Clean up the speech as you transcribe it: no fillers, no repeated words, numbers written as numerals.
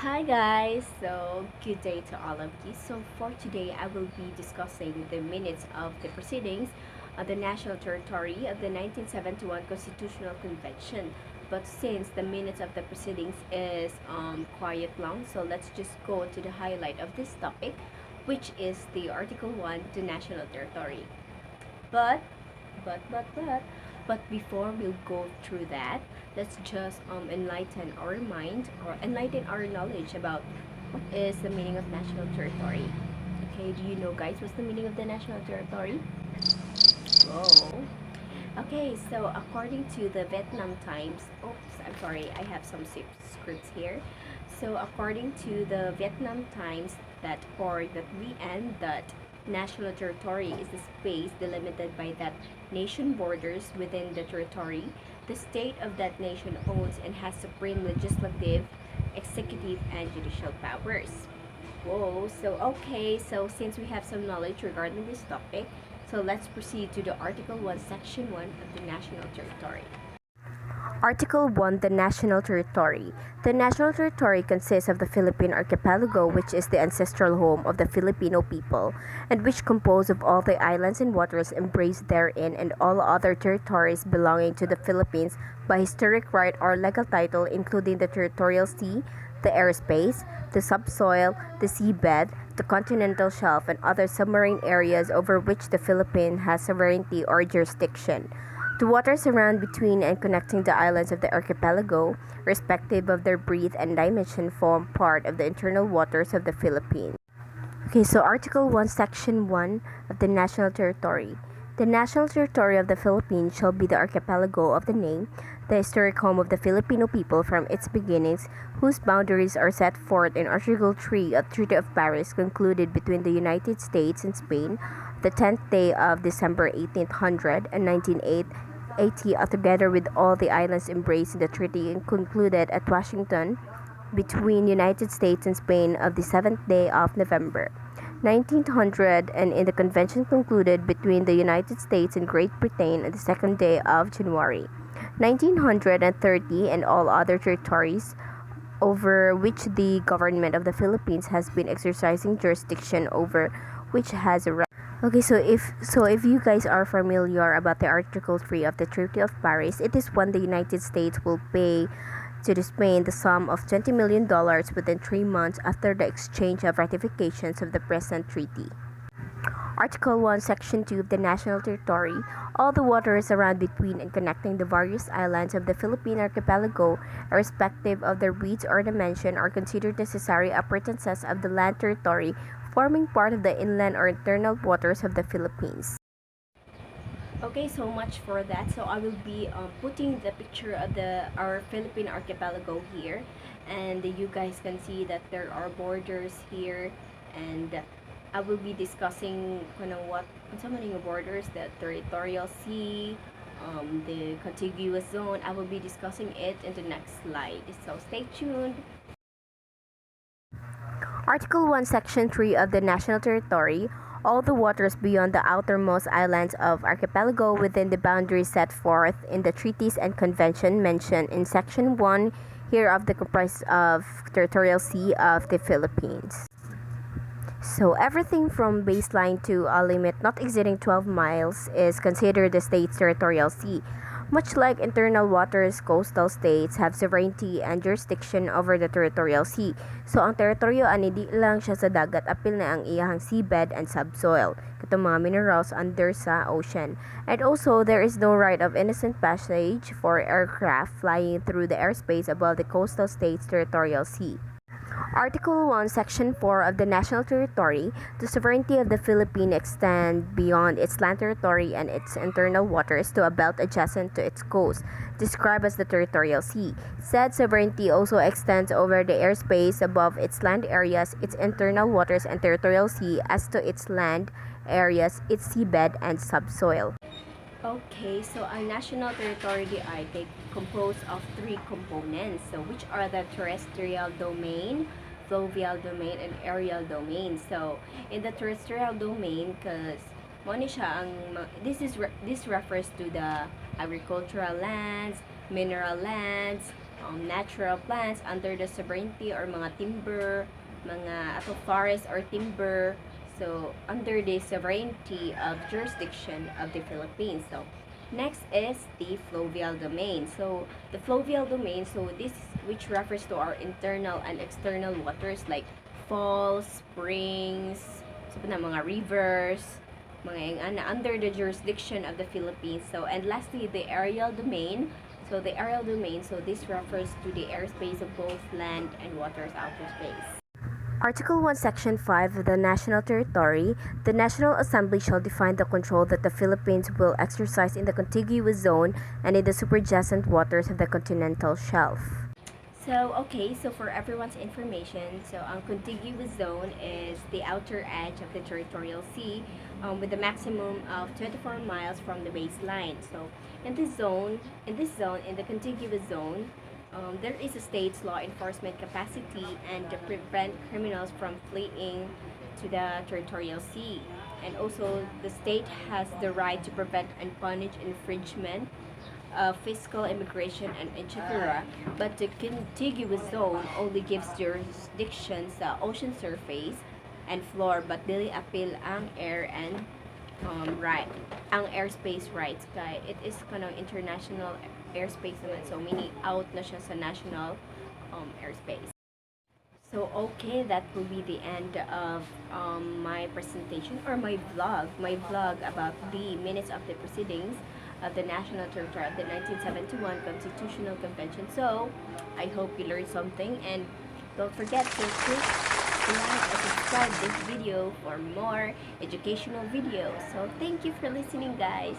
Hi guys, so good day to all of you. So for today, I will be discussing the minutes of the proceedings of the national territory of the 1971 Constitutional Convention. But since the minutes of the proceedings is quite long, so let's just go to the highlight of this topic, which is the Article 1, the national territory. But, but, but, but, but before we'll go through that, let's just enlighten our mind or enlighten our knowledge about what is the meaning of national territory. Okay, do you know, guys, what's the meaning of the national territory? Whoa. Okay, so according to the Vietnam Times, oops, I'm sorry, I have some scripts here. So according to the Vietnam Times, that or that VN that national territory is the space delimited by that nation borders within the territory. The state of that nation owns and has supreme legislative, executive, and judicial powers. Whoa, so okay, so since we have some knowledge regarding this topic, so let's proceed to the Article 1, Section 1 of the National Territory. Article 1, the National Territory. The national territory consists of the Philippine Archipelago, which is the ancestral home of the Filipino people, and which compose of all the islands and waters embraced therein and all other territories belonging to the Philippines by historic right or legal title, including the territorial sea, the airspace, the subsoil, the seabed, the continental shelf, and other submarine areas over which the Philippines has sovereignty or jurisdiction. The waters around, between, and connecting the islands of the archipelago, respective of their breadth and dimension, form part of the internal waters of the Philippines. Okay, so Article 1, Section 1 of the National Territory. The national territory of the Philippines shall be the archipelago of the name, the historic home of the Filipino people from its beginnings, whose boundaries are set forth in Article 3 of the Treaty of Paris concluded between the United States and Spain the 10th day of December 1800 and 1980, together with all the islands embraced in the treaty and concluded at Washington between United States and Spain of the 7th day of November 1900, and in the convention concluded between the United States and Great Britain on the 2nd day of January 1930, and all other territories over which the government of the Philippines has been exercising jurisdiction over, which has a right. Okay, so if you guys are familiar about the Article 3 of the Treaty of Paris, it is when the United States will pay to the Spain the sum of $20 million within 3 months after the exchange of ratifications of the present treaty. Article 1, Section 2 of the National Territory. All the waters around, between, and connecting the various islands of the Philippine archipelago, irrespective of their breadth or dimension, are considered necessary appurtenances of the land territory forming part of the inland or internal waters of the Philippines. Okay, so much for that. So I will be putting the picture of our Philippine archipelago here, and you guys can see that there are borders here, and I will be discussing what so many borders, the territorial sea, the contiguous zone. I will be discussing it in the next slide. So stay tuned. Article 1, Section 3 of the National Territory. All the waters beyond the outermost islands of archipelago within the boundaries set forth in the treaties and convention mentioned in Section 1 hereof, the comprise of territorial sea of the Philippines. So everything from baseline to a limit not exceeding 12 miles is considered the state's territorial sea. Much like internal waters, coastal states have sovereignty and jurisdiction over the territorial sea. So ang teritoryo ani di lang siya sa dagat, apil na ang iyahang seabed and subsoil, katong mga minerals under sa ocean. And also, there is no right of innocent passage for aircraft flying through the airspace above the coastal state's territorial sea. Article 1, Section 4 of the National Territory. The sovereignty of the Philippines extends beyond its land territory and its internal waters to a belt adjacent to its coast, described as the territorial sea. Said sovereignty also extends over the airspace above its land areas, its internal waters, and territorial sea as to its land areas, its seabed, and subsoil. Okay, so our national territory ay composed of 3 components, so which are the terrestrial domain, fluvial domain, and aerial domain. So in the terrestrial domain, because this refers to the agricultural lands, mineral lands, natural plants under the sovereignty or mga timber, mga ato forest or timber. So, under the sovereignty of jurisdiction of the Philippines. So, next is the fluvial domain. So, the fluvial domain, so this which refers to our internal and external waters like falls, springs, so na mga rivers, mga under the jurisdiction of the Philippines. So, and lastly, the aerial domain. So, the aerial domain, so this refers to the airspace of both land and water's outer space. Article 1, Section 5 of the National Territory, the National Assembly shall define the control that the Philippines will exercise in the contiguous zone and in the superjacent waters of the continental shelf. So, okay, so for everyone's information, so ang contiguous zone is the outer edge of the territorial sea with a maximum of 24 miles from the baseline. So, in the contiguous zone, there is a state's law enforcement capacity and to prevent criminals from fleeing to the territorial sea. And also, the state has the right to prevent and punish infringement of fiscal immigration and etc. But the contiguous zone only gives jurisdiction sa ocean surface and floor but dili appeal ang air and ang airspace rights kay it is kanang international airspace naman, so meaning out na siya sa national airspace. So okay, that will be the end of my presentation or my vlog about the minutes of the proceedings of the National Territory of the 1971 Constitutional Convention. So I hope you learned something, and don't forget to click like and subscribe this video for more educational videos. So thank you for listening, guys.